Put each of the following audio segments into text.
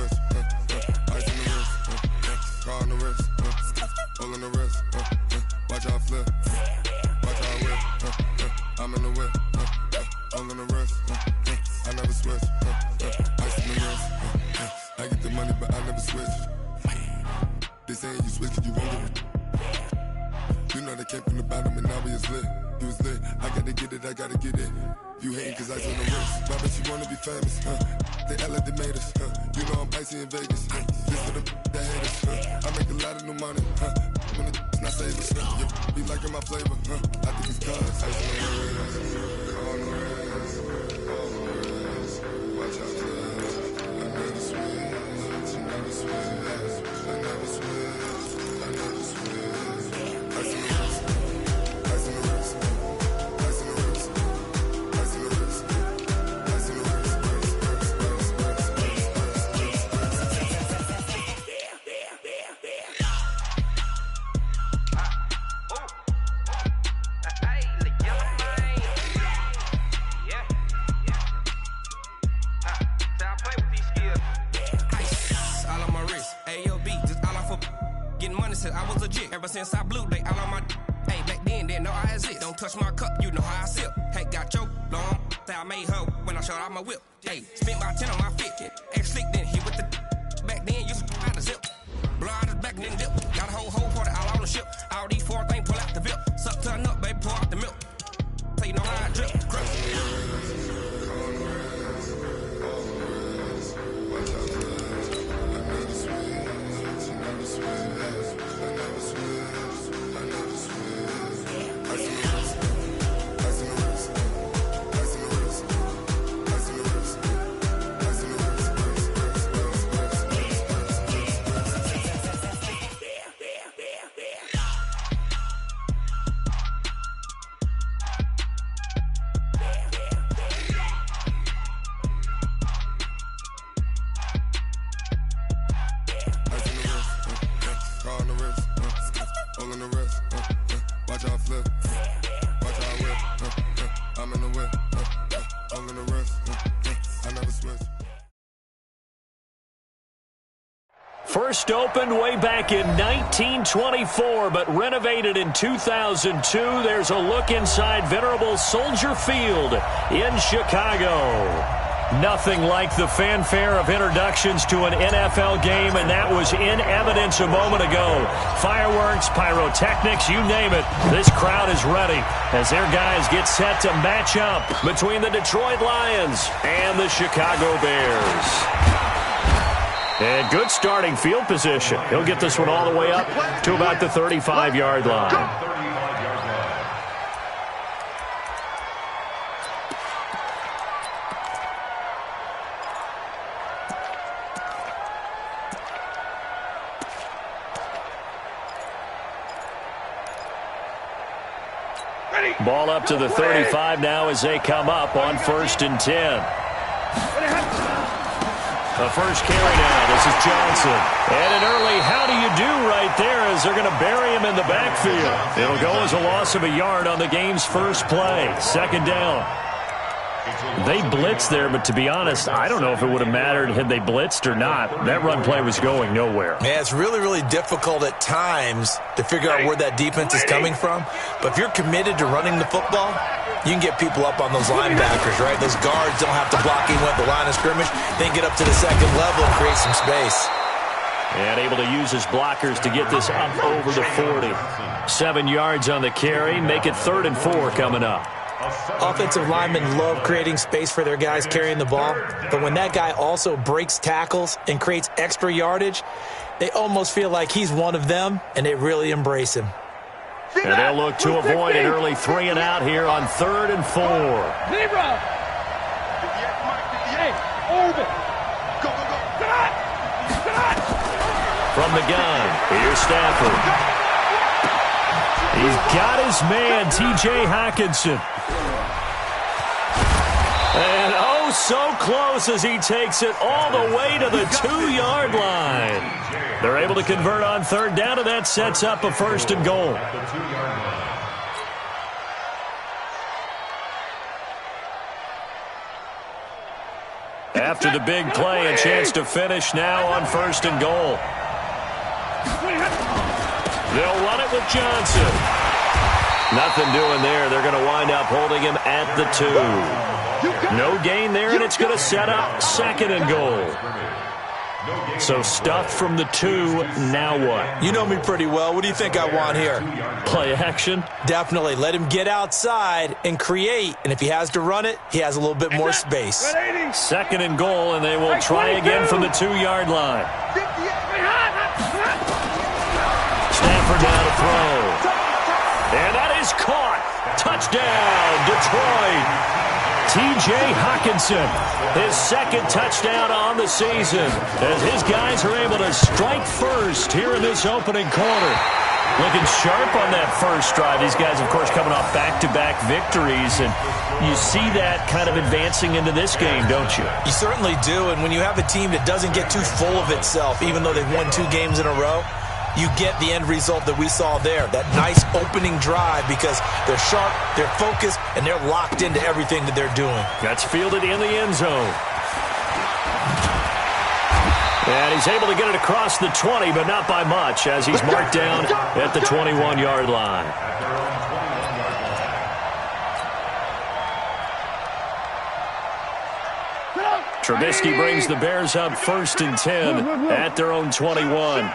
switch. Ice in the wrist. Car on the wrist. Hole in the wrist. Watch how I flip. Watch how I whip. I'm in the whip. Hole in the wrist. I never switch. Ice in the wrist. I get the money, but I never switch. They saying you switch 'cause you won't get it. You know they came from the bottom and now we is lit. You was lit. I gotta get it, I gotta get it. You hating 'cause ice on the wrist. Why bet you wanna be famous, They act like they made us, You know I'm icy in Vegas, This for the that hate us, I make a lot of new money, When it's not saving, You be liking my flavor, I think it's cause ice on the wrist, on the wrist, on the wrist. Watch out, I never switch, I never switch, I never switch, I never switch. Ice on the wrist, ice on the wrist, ice on the wrist, ice on the wrist, ice on the wrist. I was legit ever since I blew they all on my hey back then didn't know I exist. Don't touch my cup, you know how I sip. Hey, got your long that I made her when I showed out my whip. Hey, spent my 10 on my fit. Ex slick then hit with the back then used to out the zip. Blow out his back and then dip. Got a whole party all on the ship. All these four things pull out the VIP. Suck turn up, baby, pour out the milk. So you know how I drip. Crush. First opened way back in 1924, but renovated in 2002. There's a look inside venerable Soldier Field in Chicago. Nothing like the fanfare of introductions to an NFL game, and that was in evidence a moment ago. Fireworks, pyrotechnics, you name it. This crowd is ready as their guys get set to match up between the Detroit Lions and the Chicago Bears. And good starting field position. He'll get this one all the way up to about the 35-yard line. Ball up to the 35 now as they come up on 1st and 10. The first carry now. This is Johnson. And an early how do you do right there as they're going to bury him in the backfield. It'll go as a loss of a yard on the game's first play. 2nd down. They blitzed there, but to be honest, I don't know if it would have mattered had they blitzed or not. That run play was going nowhere. Yeah, it's really, really difficult at times to figure out where that defense is coming from. But if you're committed to running the football, you can get people up on those linebackers, right? Those guards don't have to block even at the line of scrimmage. They can get up to the 2nd level and create some space. And able to use his blockers to get this up over the 40. 7 yards on the carry. Make it 3rd and 4 coming up. Offensive linemen love creating space for their guys carrying the ball, but when that guy also breaks tackles and creates extra yardage, they almost feel like he's one of them, and they really embrace him. And they'll look to avoid an early 3 and out here on 3rd and 4. From the gun, here's Stafford. He's got his man, T.J. Hockenson. And oh, so close as he takes it all the way to the 2-yard line. They're able to convert on 3rd down, and that sets up a 1st and goal. After the big play, a chance to finish now on 1st and goal. They'll run it with Johnson. Nothing doing there. They're going to wind up holding him at the 2. No gain there, and it's going to set up 2nd and goal. So stuffed from the 2, now what? You know me pretty well. What do you think I want here? Play action? Definitely. Let him get outside and create. And if he has to run it, he has a little bit more space. 2nd and goal, and they will try again from the 2-yard line. Stafford now to throw. And that is caught. Touchdown, Detroit. T.J. Hockenson, his 2nd touchdown on the season, as his guys are able to strike first here in this opening quarter. Looking sharp on that first drive. These guys, of course, coming off back-to-back victories, and you see that kind of advancing into this game, don't you? You certainly do, and when you have a team that doesn't get too full of itself, even though they've won 2 games in a row, you get the end result that we saw there, that nice opening drive, because they're sharp, they're focused, and they're locked into everything that they're doing. That's fielded in the end zone. And he's able to get it across the 20, but not by much, as he's marked down at the 21-yard line. Trubisky brings the Bears up 1st and 10 at their own 21.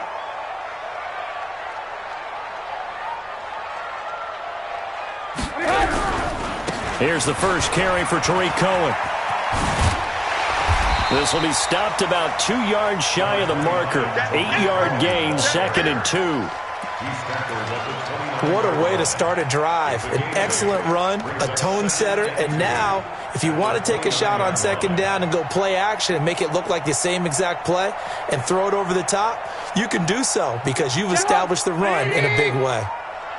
Here's the first carry for Tariq Cohen. This will be stopped about 2 yards shy of the marker. 8-yard gain, 2nd and 2. What a way to start a drive. An excellent run, a tone setter, and now if you want to take a shot on 2nd down and go play action and make it look like the same exact play and throw it over the top, you can do so because you've established the run in a big way.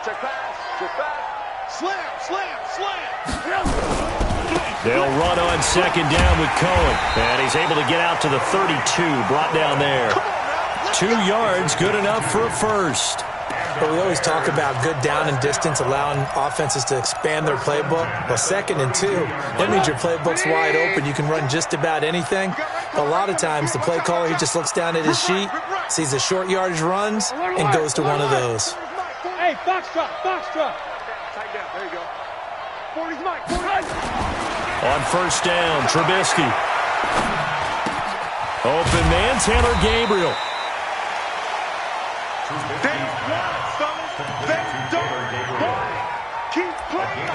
Check pass, slam, slam, slam. They'll run on 2nd down with Cohen. And he's able to get out to the 32, brought down there. 2 yards, good enough for a first. But we always talk about good down and distance, allowing offenses to expand their playbook. Well, 2nd and 2, that means your playbook's wide open. You can run just about anything. But a lot of times, the play caller, he just looks down at his sheet, sees the short yardage runs, and goes to one of those. Hey, box drop, box drop. Tight down, there you go. 40's Mike, 40's. On 1st down, Trubisky. Open man, Taylor Gabriel. They want, fellas. They don't want. Keep playing,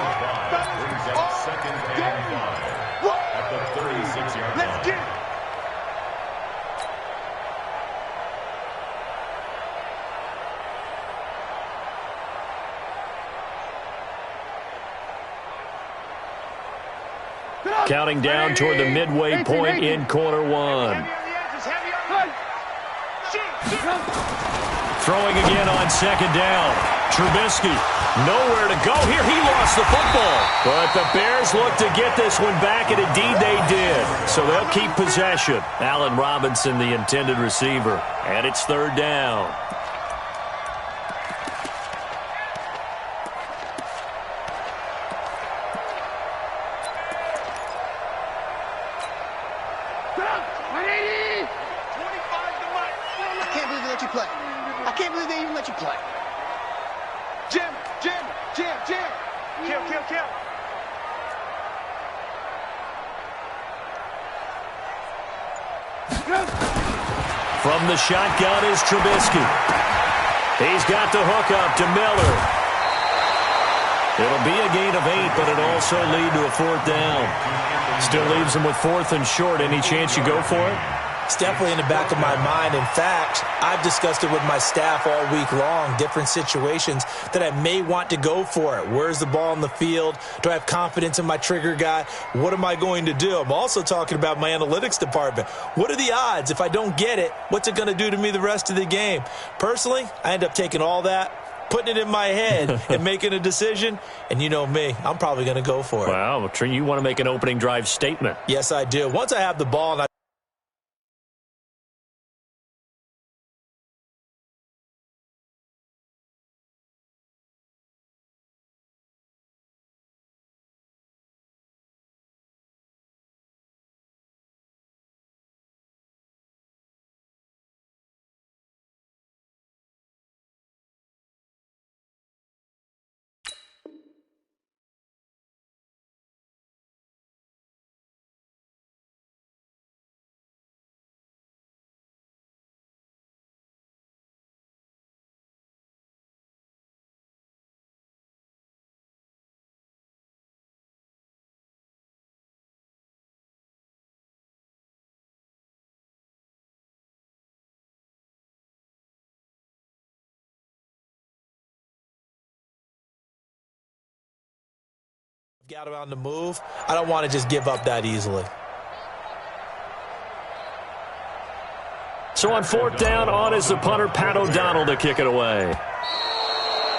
fellas. All day. What? At the 36-yard line. Let's get it. Counting down toward the midway point in quarter 1. Throwing again on 2nd down. Trubisky, nowhere to go here. He lost the football. But the Bears look to get this one back, and indeed they did. So they'll keep possession. Allen Robinson, the intended receiver. And it's 3rd down. From the shotgun is Trubisky. He's got the hook up to Miller. It'll be a gain of 8, but it'll also lead to a 4th down. Still leaves him with 4th and short. Any chance you go for it? It's definitely in the back of my mind. In fact, I've discussed it with my staff all week long, different situations that I may want to go for it. Where's the ball in the field? Do I have confidence in my trigger guy? What am I going to do? I'm also talking about my analytics department. What are the odds? If I don't get it, what's it going to do to me the rest of the game? Personally, I end up taking all that, putting it in my head and making a decision. And you know me, I'm probably going to go for it. Wow, you want to make an opening drive statement. Yes, I do. Once I have the ball and I Got him on the move. I don't want to just give up that easily. So on 4th down, on is the punter, Pat O'Donnell, to kick it away.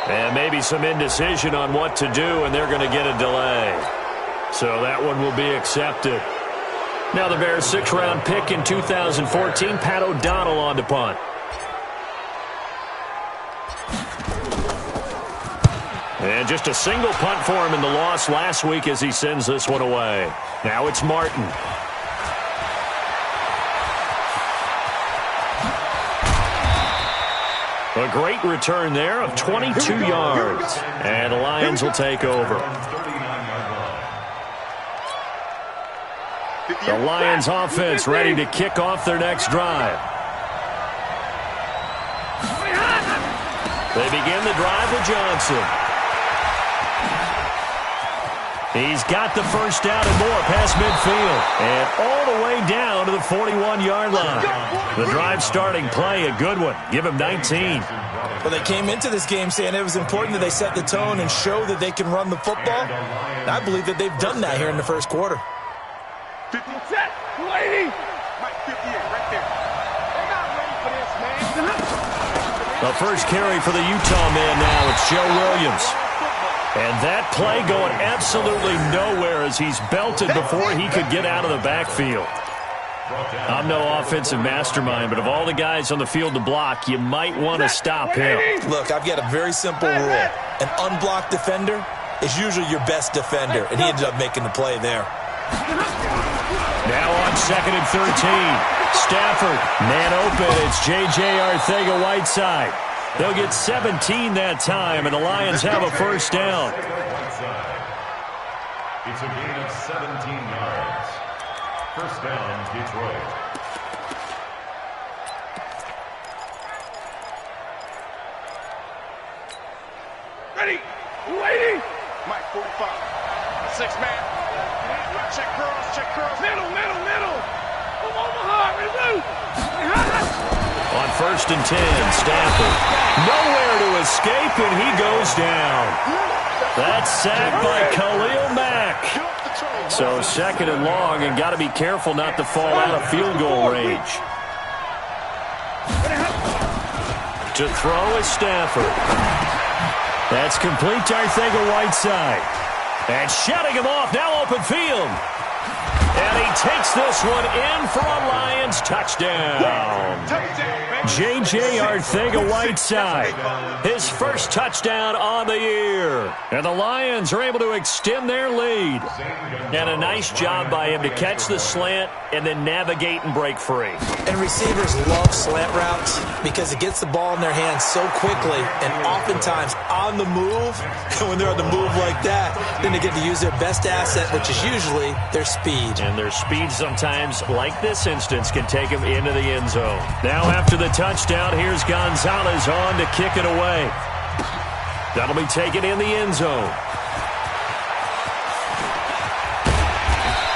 And maybe some indecision on what to do, and they're going to get a delay. So that one will be accepted. Now the Bears' 6th-round pick in 2014, Pat O'Donnell on to punt. And just a single punt for him in the loss last week as he sends this one away. Now it's Martin. A great return there of 22 yards. And the Lions will take over. The Lions offense ready to kick off their next drive. They begin the drive with Johnson. He's got the first down and more past midfield. And all the way down to the 41-yard line. The drive starting play, a good one. Give him 19. Well, they came into this game saying it was important that they set the tone and show that they can run the football. And I believe that they've done that here in the first quarter. 50 set, 280. Mike, 58, right there. They're not ready for this, man. The first carry for the Utah man now. It's Joe Williams. And that play going absolutely nowhere as he's belted before he could get out of the backfield. I'm no offensive mastermind, but of all the guys on the field to block, you might want to stop him. Look, I've got a very simple rule. An unblocked defender is usually your best defender, and he ended up making the play there. Now on 2nd and 13. Stafford, man open. It's J.J. Arcega-Whiteside. They'll get 17 that time, and the Lions have a first down. It's a gain of 17 yards. First down, Detroit. Ready, 280. Mike, 45. 6 man. Check curls. Middle. From Omaha, ready, On 1st and 10, Stafford. Nowhere to escape, and he goes down. That's sacked by Khalil Mack. So 2nd and long, and got to be careful not to fall out of field goal range. To throw is Stafford. That's complete to Arcega-Whiteside. And shutting him off, now open field. And he takes this one in for a Lions touchdown. J.J. Arcega-Whiteside, his first touchdown on the year. And the Lions are able to extend their lead. And a nice job by him to catch the slant and then navigate and break free. And receivers love slant routes because it gets the ball in their hands so quickly and oftentimes on the move. And when they're on the move like that, then they get to use their best asset, which is usually their speed. And their speed sometimes, like this instance, can take them into the end zone. Now after the touchdown, here's Gonzalez on to kick it away. That'll be taken in the end zone.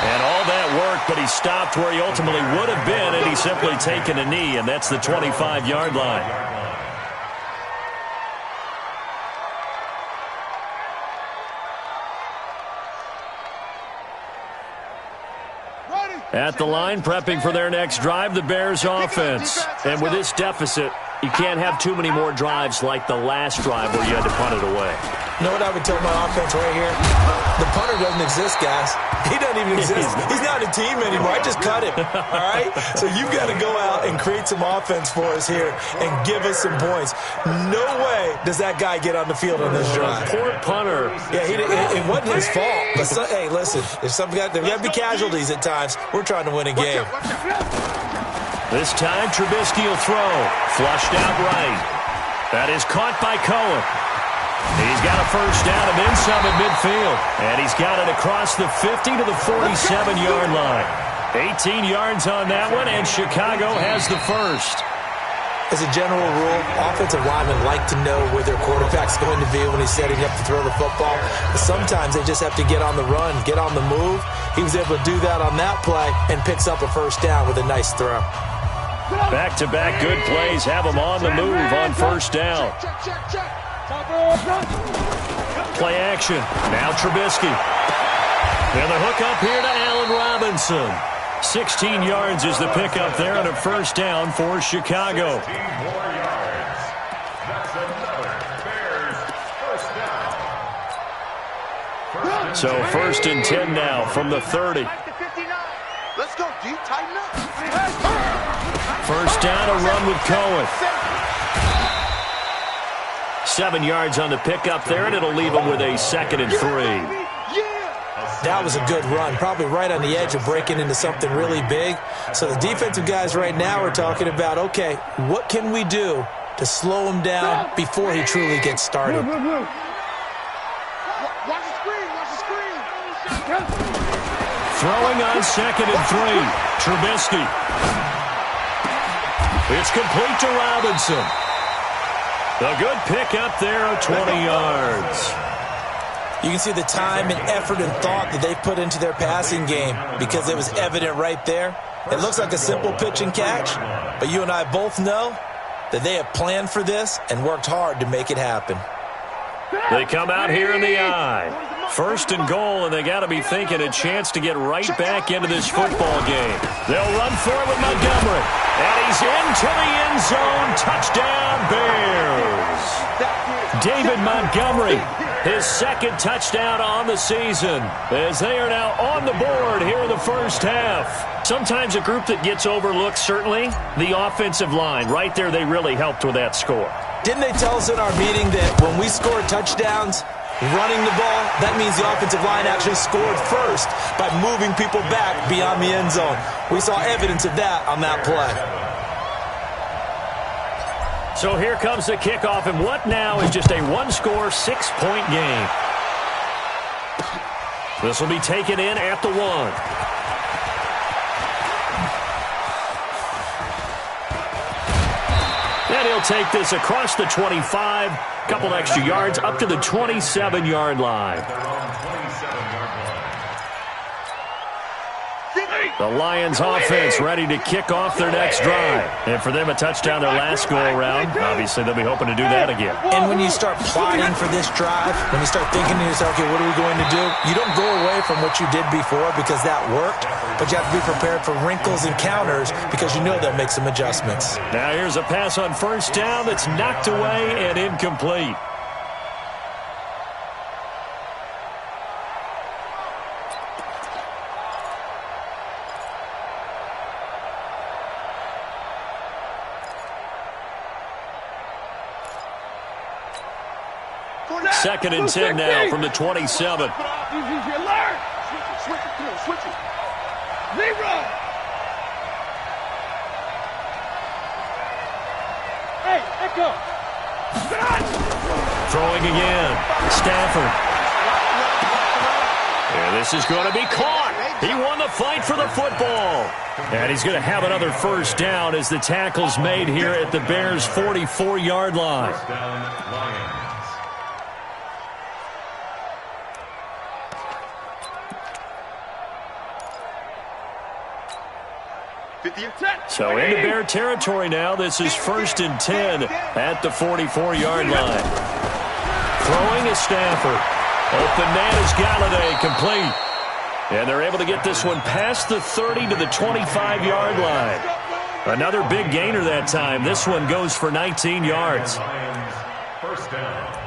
And all that work, but he stopped where he ultimately would have been, and he's simply taken a knee, and that's the 25-yard line. At the line, prepping for their next drive, the Bears offense. And with this deficit, you can't have too many more drives like the last drive where you had to punt it away. You know what I would tell my offense right here? The punter doesn't exist, guys. He doesn't even exist. He's not a team anymore. I just cut him, all right? So you've got to go out and create some offense for us here and give us some points. No way does that guy get on the field on this drive. Poor punter. Yeah, it wasn't his fault. But hey, listen, there's got to be casualties at times. We're trying to win a game. This time, Trubisky will throw. Flushed out right. That is caught by Cohen. He's got a first down and then some at midfield. And he's got it across the 50 to the 47-yard line. 18 yards on that one, and Chicago has the first. As a general rule, offensive linemen like to know where their quarterback's going to be when he's setting up to throw the football. But sometimes they just have to get on the run, get on the move. He was able to do that on that play and picks up a first down with a nice throw. Back-to-back good plays have him on the move on first down. Play action. Now Trubisky. And the hook up here to Allen Robinson. 16 yards is the pickup there on a first down for Chicago. 16 more yards. That's another Bears first down. So first and 10 now from the 30. Let's go, D. Tighten up. First down, a run with Cohen. 7 yards on the pickup there, and it'll leave him with a 2nd and 3. That was a good run, probably right on the edge of breaking into something really big. So the defensive guys right now are talking about, okay, what can we do to slow him down before he truly gets started? Watch the screen, watch the screen. Throwing on 2nd and 3. Trubisky. It's complete to Robinson. A good pick up there of 20 yards. You can see the time and effort and thought that they put into their passing game because it was evident right there. It looks like a simple pitch and catch, but you and I both know that they have planned for this and worked hard to make it happen. They come out here in the eye. First and goal, and they got to be thinking a chance to get right back into this football game. They'll run for it with Montgomery. And he's into the end zone. Touchdown, Bears. David Montgomery, his 2nd touchdown on the season, as they are now on the board here in the first half. Sometimes a group that gets overlooked, certainly, the offensive line. Right there, they really helped with that score. Didn't they tell us in our meeting that when we score touchdowns, running the ball, that means the offensive line actually scored first by moving people back beyond the end zone. We saw evidence of that on that play. So here comes the kickoff, and what now is just a one-score, 6-point game. This will be taken in at the 1. And he'll take this across the 25, couple extra yards up to the 27-yard line. The Lions offense ready to kick off their next drive. And for them, a touchdown their last go-around. Obviously, they'll be hoping to do that again. And when you start plotting for this drive, when you start thinking to yourself, okay, what are we going to do? You don't go away from what you did before because that worked, but you have to be prepared for wrinkles and counters because you know they'll make some adjustments. Now here's a pass on first down that's knocked away and incomplete. Second and 10 now from the 27. Switch it, switch it. Zero. Hey, echo. Throwing again. Stafford. And this is going to be caught. He won the fight for the football. And he's going to have another first down as the tackle's made here at the Bears' 44-yard line. First down, Lions. So into Bear territory now. This is first and 10 at the 44-yard line. Throwing is Stafford. Open man is Galladay, complete. And they're able to get this one past the 30 to the 25-yard line. Another big gainer that time. This one goes for 19 yards. Lions, first down.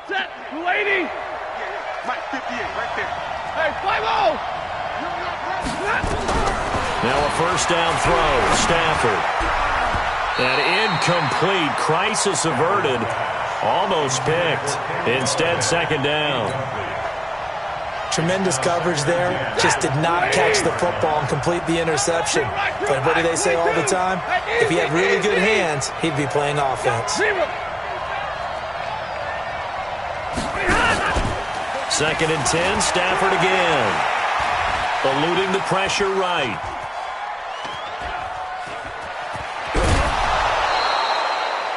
Set, 280. Mike, 58, right there. Hey, 5-0. Now a first down throw. Stafford. And incomplete. Crisis averted. Almost picked. Instead, second down. Tremendous coverage there. Just did not catch the football and complete the interception. But what do they say all the time? If he had really good hands, he'd be playing offense. Second and 10, Stafford again. Eluding the pressure right.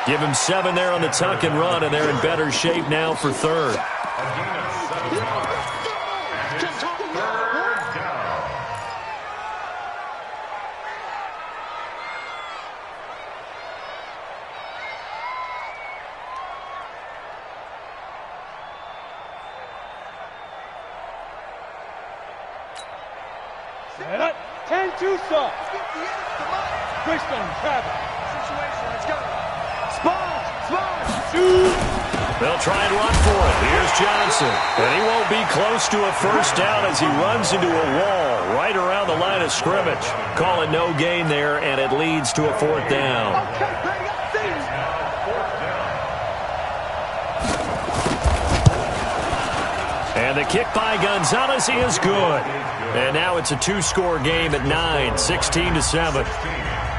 Give him 7 there on the tuck and run, and they're in better shape now for third. A gain of 7 yards. And it's third down. 10-2 stop. Bridgestone, Travis. Situation, let's go. Spot, shoot. They'll try and run for it. Here's Johnson. And he won't be close to a first down as he runs into a wall right around the line of scrimmage. Call it no gain there, and it leads to a fourth down. And the kick by Gonzalez is good. And now it's a two-score game at 9, 16-7.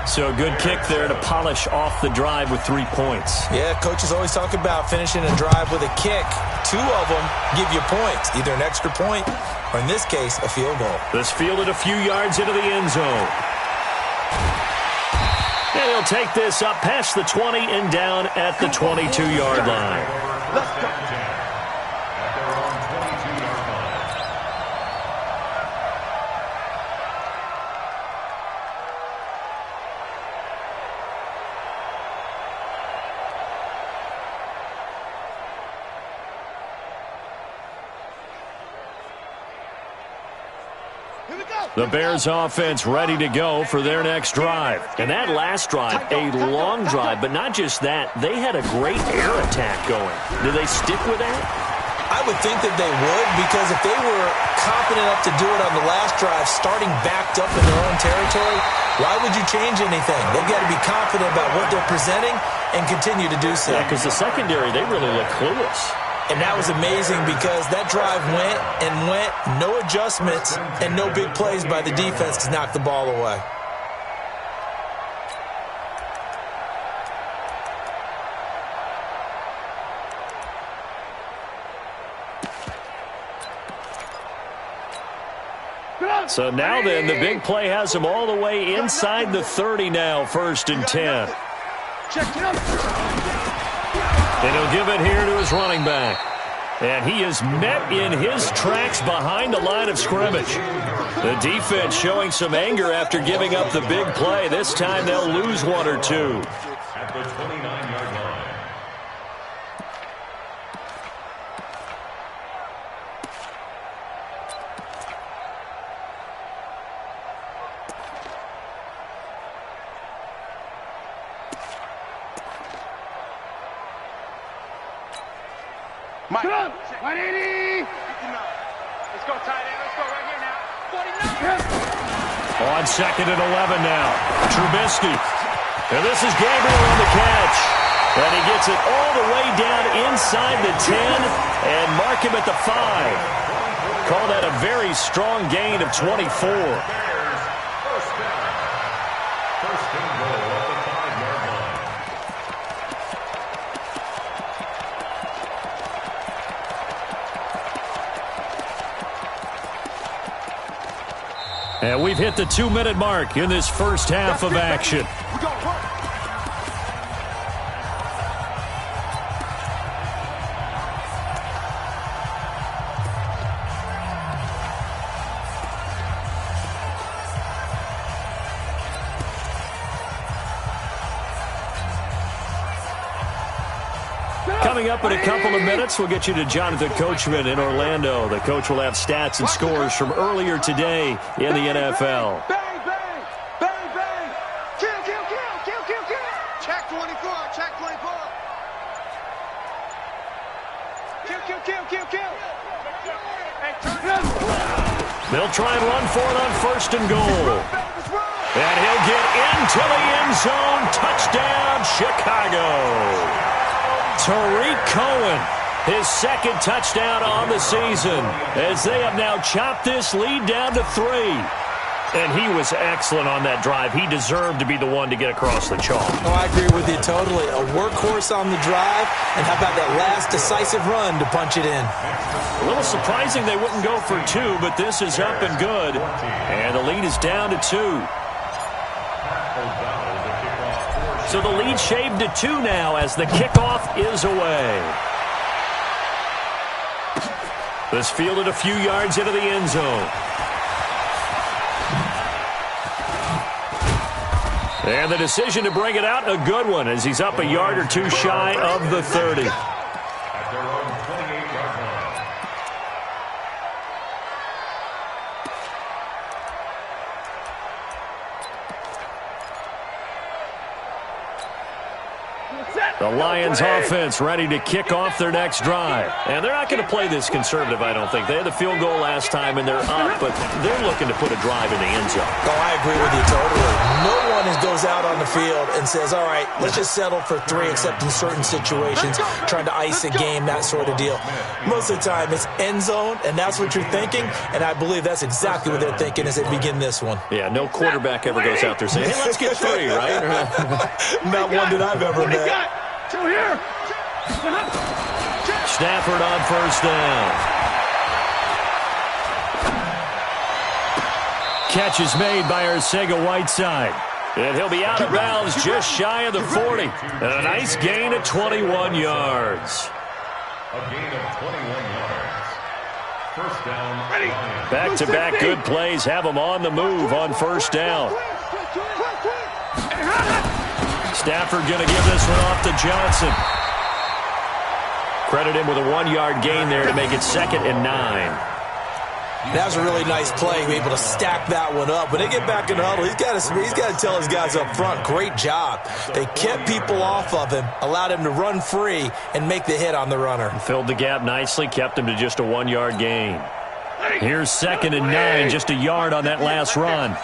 So a good kick there to polish off the drive with 3 points. Yeah, coaches always talk about finishing a drive with a kick. 2 of them give you points, either an extra point or, in this case, a field goal. This fielded a few yards into the end zone. And he'll take this up past the 20 and down at the 22-yard line. Let's go. The Bears offense ready to go for their next drive. And that last drive, a long drive, but not just that. They had a great air attack going. Do they stick with that? I would think that they would, because if they were confident enough to do it on the last drive, starting backed up in their own territory, why would you change anything? They've got to be confident about what they're presenting and continue to do so. Yeah, because the secondary, they really look clueless. And that was amazing because that drive went and went, no adjustments, and no big plays by the defense to knock the ball away. So now then, the big play has them all the way inside the 30 now, 1st and 10. And he'll give it here to his running back. And he is met in his tracks behind the line of scrimmage. The defense showing some anger after giving up the big play. This time they'll lose 1 or 2. At the 29-yard line. Mike. 180. 59. Let's go tight end. Let's go right here now. 49. On 2nd and 11 now. Trubisky. And this is Gabriel on the catch. And he gets it all the way down inside the 10 and mark him at the 5. Call that a very strong gain of 24. First down. First and goal at the 5-yard line. And we've hit the 2-minute mark in this first half of action. Coming up in a couple of minutes, we'll get you to Jonathan Coachman in Orlando. The coach will have stats and scores from earlier today in the NFL. Bang, bang, bang, bang. Kill, kill, kill, kill, kill, kill. Check 24, check 24. Kill, kill, kill, kill, kill. Hey, turn. They'll try and run for it on 1st and goal. And he'll get into the end zone. Touchdown, Chicago. Tariq Cohen, his 2nd touchdown on the season, as they have now chopped this lead down to 3. And he was excellent on that drive. He deserved to be the one to get across the chalk. Oh, I agree with you totally. A workhorse on the drive, and how about that last decisive run to punch it in? A little surprising they wouldn't go for 2, but this is up and good. And the lead is down to 2. So the lead shaved to 2 now as the kickoff is away. This fielded a few yards into the end zone. And the decision to bring it out, a good one, as he's up a yard or 2 shy of the 30. At their own 28-yard line. The Lions offense ready to kick off their next drive. And they're not going to play this conservative, I don't think. They had the field goal last time, and they're up, but they're looking to put a drive in the end zone. Oh, I agree with you totally. No one goes out on the field and says, all right, let's just settle for 3, except in certain situations, trying to ice a game, that sort of deal. Most of the time, it's end zone, and that's what you're thinking, and I believe that's exactly what they're thinking as they begin this one. Yeah, no quarterback ever goes out there saying, hey, let's get 3, right? Not one that I've ever met. Stafford on first down. Catch is made by Arcega-Whiteside. And he'll be out of bounds just shy of the 40. And a nice gain of 21 yards. A gain of 21 yards. First down. Back-to-back good plays have them on the move on first down. Stafford going to give this one off to Johnson. Credit him with a 1-yard gain there to make it 2nd and 9. That was a really nice play, able to stack that one up. When they get back in the huddle, he's got to tell his guys up front, great job. They kept people off of him, allowed him to run free, and make the hit on the runner. Filled the gap nicely, kept him to just a 1-yard gain. Here's 2nd and 9, just a yard on that last run.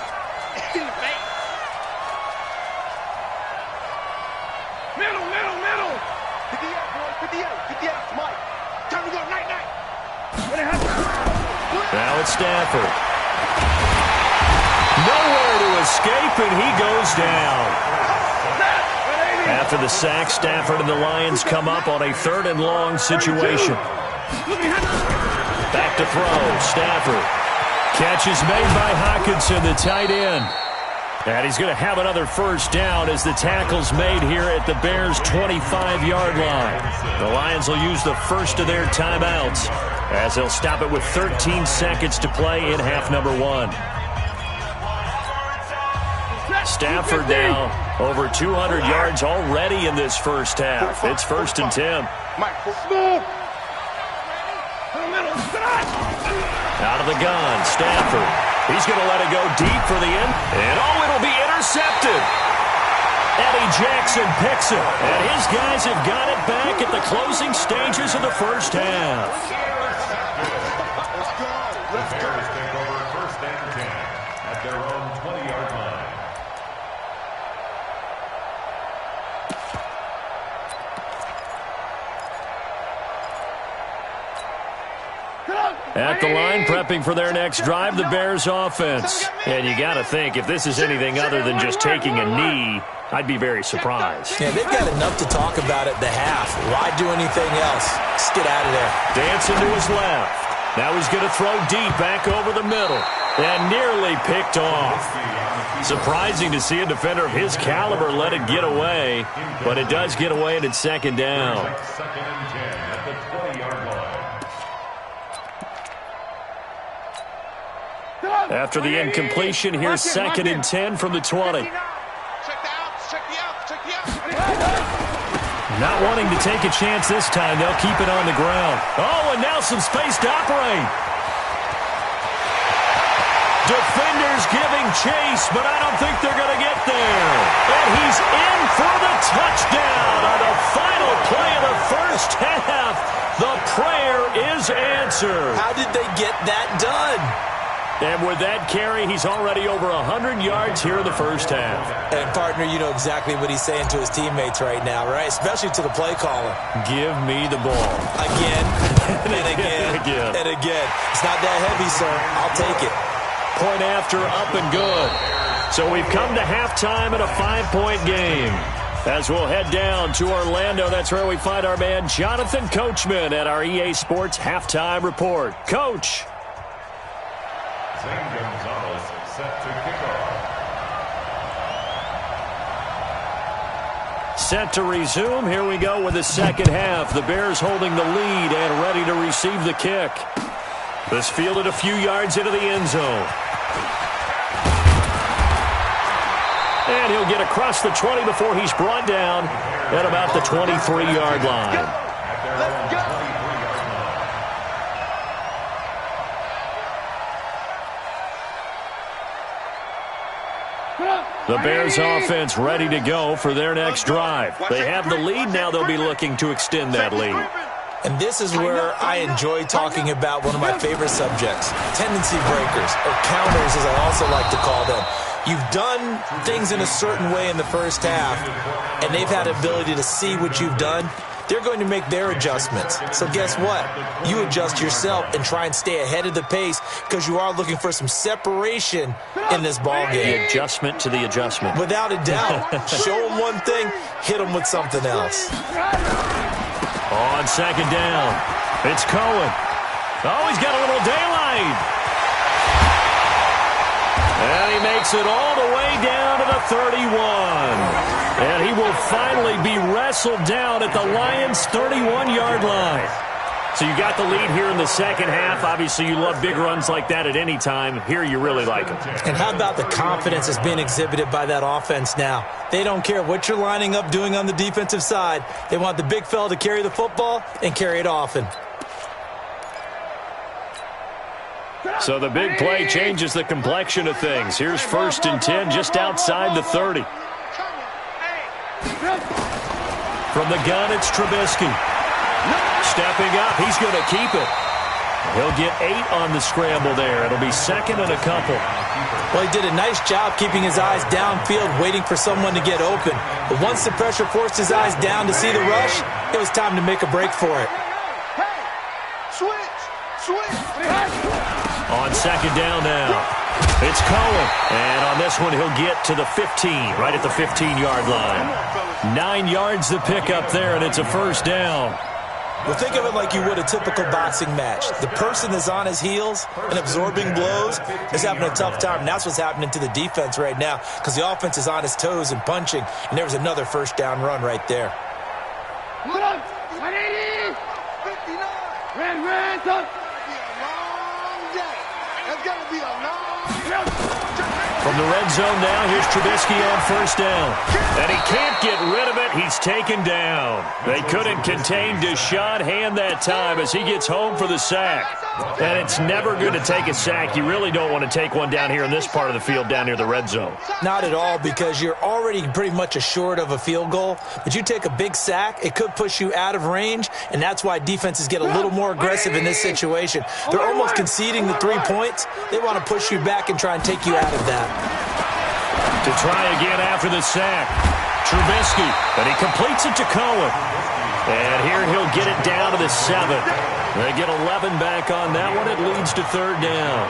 Now it's Stafford. Nowhere to escape, and he goes down. After the sack, Stafford and the Lions come up on a 3rd and long situation. Back to throw, Stafford. Catch is made by Hockenson, the tight end. And he's going to have another first down as the tackle's made here at the Bears' 25-yard line. The Lions will use the first of their timeouts as they'll stop it with 13 seconds to play in half number 1. Stafford now over 200 yards already in this first half. It's 1st and 10. Out of the gun, Stafford. He's going to let it go deep for the end. And, it'll be intercepted. Eddie Jackson picks it. And his guys have got it back at the closing stages of the first half. The Bears take over 1st and 10 at their own 20-yard line. At the line, prepping for their next drive, the Bears offense. And you got to think, if this is anything other than just taking a knee, I'd be very surprised. Yeah, they've got enough to talk about at the half. Why do anything else? Just get out of there. Dancing to his left. Now he's going to throw deep back over the middle. And nearly picked off. Surprising to see a defender of his caliber let it get away. But it does get away, and it's 2nd down. 2nd and 10 at the 20-yard line. After the incompletion, here's 2nd and 10 from the 20. Not wanting to take a chance this time, they'll keep it on the ground. Oh, and now some space to operate. Defenders giving chase, but I don't think they're going to get there. And he's in for the touchdown on the final play of the first half. The prayer is answered. How did they get that done? And with that carry, he's already over 100 yards here in the first half. And, partner, you know exactly what he's saying to his teammates right now, right? Especially to the play caller. Give me the ball. Again, and again, and again. It's not that heavy, sir. I'll take it. Point after, up and good. So we've come to halftime in a 5-point game. As we'll head down to Orlando, that's where we find our man Jonathan Coachman at our EA Sports Halftime Report. Coach. Zane Gonzalez set to kick off. Set to resume. Here we go with the second half. The Bears holding the lead and ready to receive the kick. This fielded a few yards into the end zone. And he'll get across the 20 before he's brought down at about the 23-yard line. Let's go. The Bears offense ready to go for their next drive. They have the lead now. They'll be looking to extend that lead. And this is where I enjoy talking about one of my favorite subjects, tendency breakers, or counters as I also like to call them. You've done things in a certain way in the first half, and they've had the ability to see what you've done. They're going to make their adjustments. So guess what? You adjust yourself and try and stay ahead of the pace because you are looking for some separation in this ball game. The adjustment to the adjustment. Without a doubt. Show them one thing, hit them with something else. On second down, it's Cohen. Oh, he's got a little daylight. And he makes it all the way down to the 31. And he will finally be wrestled down at the Lions' 31-yard line. So you got the lead here in the second half. Obviously, you love big runs like that at any time. Here, you really like them. And how about the confidence that's being exhibited by that offense now? They don't care what you're lining up doing on the defensive side. They want the big fella to carry the football and carry it often. So the big play changes the complexion of things. Here's 1st and 10 just outside the 30. From the gun, it's Trubisky. Stepping up, he's going to keep it. He'll get 8 on the scramble there. It'll be 2nd and a couple. Well, he did a nice job keeping his eyes downfield, waiting for someone to get open. But once the pressure forced his eyes down to see the rush, it was time to make a break for it. On second down now, it's Cohen. And on this one, he'll get to the 15, right at the 15-yard line. 9 yards to pick up there, and it's a first down. Well, think of it like you would a typical boxing match. The person that's on his heels and absorbing blows is having a tough time. And that's what's happening to the defense right now because the offense is on his toes and punching. And there was another first down run right there. From the red zone now, here's Trubisky on first down. And he can't get rid of it. He's taken down. They couldn't contain Deshaun Hand that time as he gets home for the sack. And it's never good to take a sack. You really don't want to take one down here in this part of the field down near the red zone. Not at all, because you're already pretty much assured of a field goal. But you take a big sack, it could push you out of range, and that's why defenses get a little more aggressive in this situation. They're almost conceding the 3 points. They want to push you back and try and take you out of that. To try again after the sack, Trubisky, and he completes it to Cohen. And here he'll get it down to the 7. They get 11 back on that one. It leads to third down.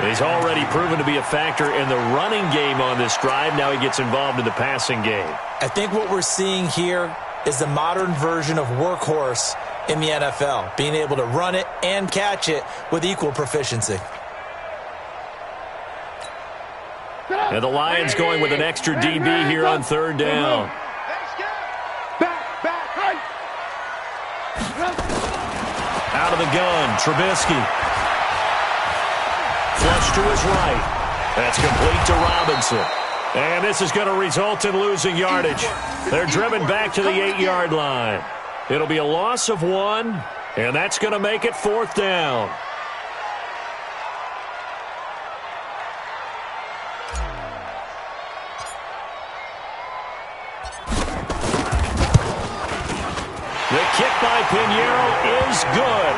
He's already proven to be a factor in the running game on this drive. Now he gets involved in the passing game. I think what we're seeing here is the modern version of workhorse in the NFL, being able to run it and catch it with equal proficiency. And the Lions going with an extra DB here on third down. Out of the gun, Trubisky. Flush to his right. That's complete to Robinson. And this is going to result in losing yardage. They're driven back to the 8-yard line. It'll be a loss of 1, and that's going to make it fourth down. The kick by Pinheiro is good.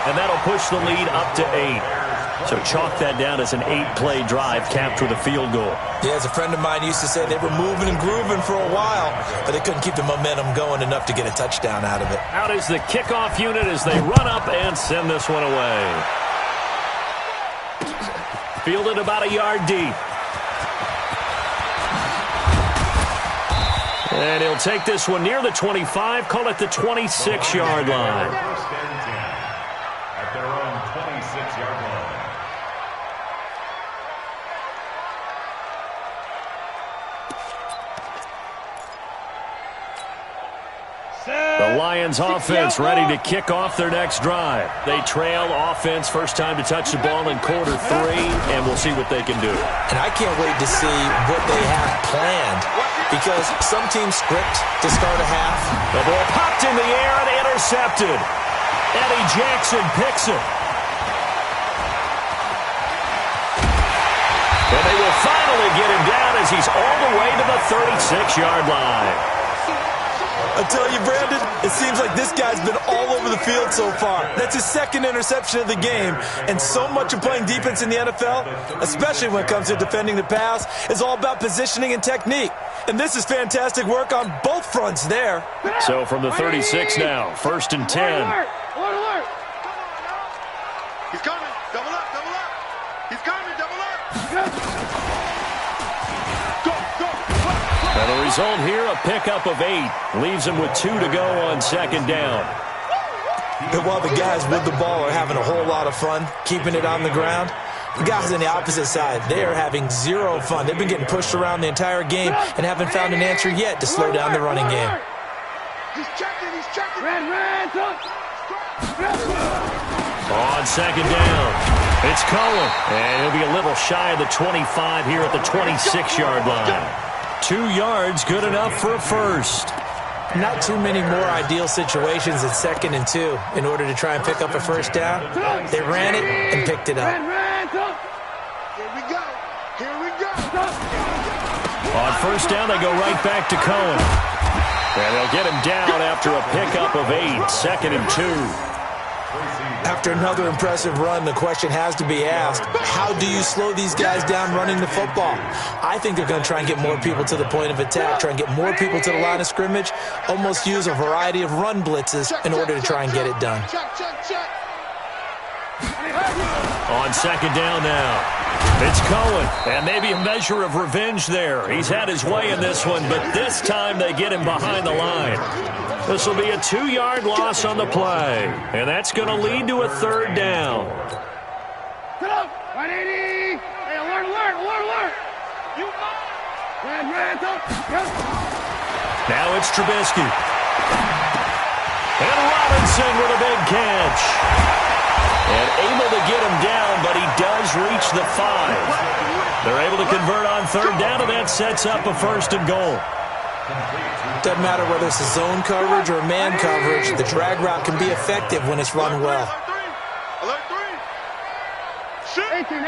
And that'll push the lead up to 8. So chalk that down as an 8-play drive capped with a field goal. Yeah, as a friend of mine used to say, they were moving and grooving for a while, but they couldn't keep the momentum going enough to get a touchdown out of it. Out is the kickoff unit as they run up and send this one away. Fielded about a yard deep. And he'll take this one near the 25, call it the 26-yard line. First and 10 at their own 26-yard line. The Lions offense ready to kick off their next drive. They trail offense, first time to touch the ball in quarter 3, and we'll see what they can do. And I can't wait to see what they have planned, because some teams script to start a half. The ball popped in the air and intercepted. Eddie Jackson picks it. And they will finally get him down as he's all the way to the 36-yard line. I tell you, Brandon, it seems like this guy's been all over the field so far. That's his second interception of the game. And so much of playing defense in the NFL, especially when it comes to defending the pass, is all about positioning and technique. And this is fantastic work on both fronts there. So from the 36 now, 1st and 10. Alert! He's coming. Double up, double up. He's coming, double up. And the result here, a pickup of 8. Leaves him with 2 to go on 2nd down. And while the guys with the ball are having a whole lot of fun keeping it on the ground, the guys on the opposite side, they are having zero fun. They've been getting pushed around the entire game and haven't found an answer yet to slow down the running game. He's checking, he's checking. On 2nd down, it's Cohen. And he'll be a little shy of the 25 here at the 26-yard line. 2 yards, good enough for a first. Not too many more ideal situations at 2nd and 2 in order to try and pick up a first down. They ran it and picked it up. Here we go. Here we go. On 1st down, they go right back to Cohen. And they'll get him down after a pickup of 8, 2nd and 2. After another impressive run, the question has to be asked, how do you slow these guys down running the football? I think they're going to try and get more people to the point of attack, try and get more people to the line of scrimmage, almost use a variety of run blitzes in order to try and get it done. On 2nd down now, it's Cohen, and maybe a measure of revenge there. He's had his way in this one, but this time they get him behind the line. This will be a 2-yard loss on the play, and that's going to lead to a 3rd down. Get up! 180! Hey, alert, alert, alert, alert! You ran, Now it's Trubisky. And Robinson with a big catch. And able to get him down, but he does reach the 5. They're able to convert on 3rd down, and that sets up a 1st and goal. Doesn't matter whether it's a zone coverage or man coverage, the drag route can be effective when it's run well. Alert 3. 18.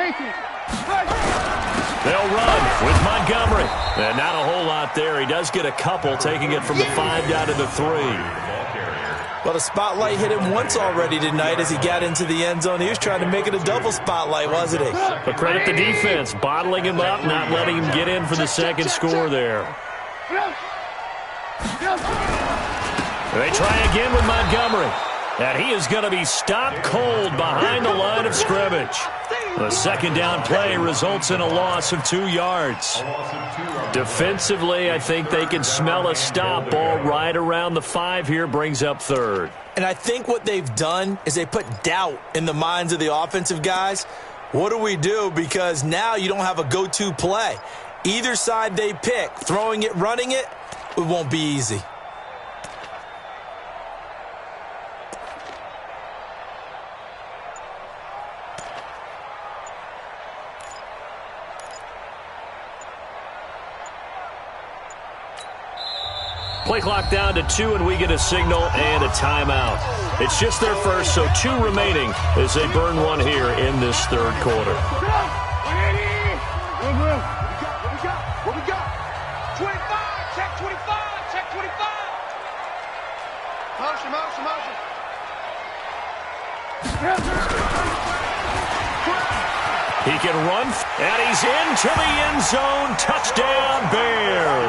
They'll run with Montgomery. And not a whole lot there. He does get a couple, taking it from the 5 down to the 3. Well, the spotlight hit him once already tonight as he got into the end zone. He was trying to make it a double spotlight, wasn't he? But credit the defense, bottling him up, not letting him get in for the 2nd score there. They try again with Montgomery. And he is going to be stopped cold behind the line of scrimmage. The 2nd down play results in a loss of 2 yards. Defensively, I think they can smell a stop. Ball right around the 5 here, brings up 3rd. And I think what they've done is they put doubt in the minds of the offensive guys. What do we do? Because now you don't have a go-to play. Either side they pick, throwing it, running it, it won't be easy. Play clock down to 2, and we get a signal and a timeout. It's just their first, so 2 remaining as they burn one here in this 3rd quarter. What we got? 25, check 25, check 25. Motion. He can run, and he's into the end zone. Touchdown, Bears.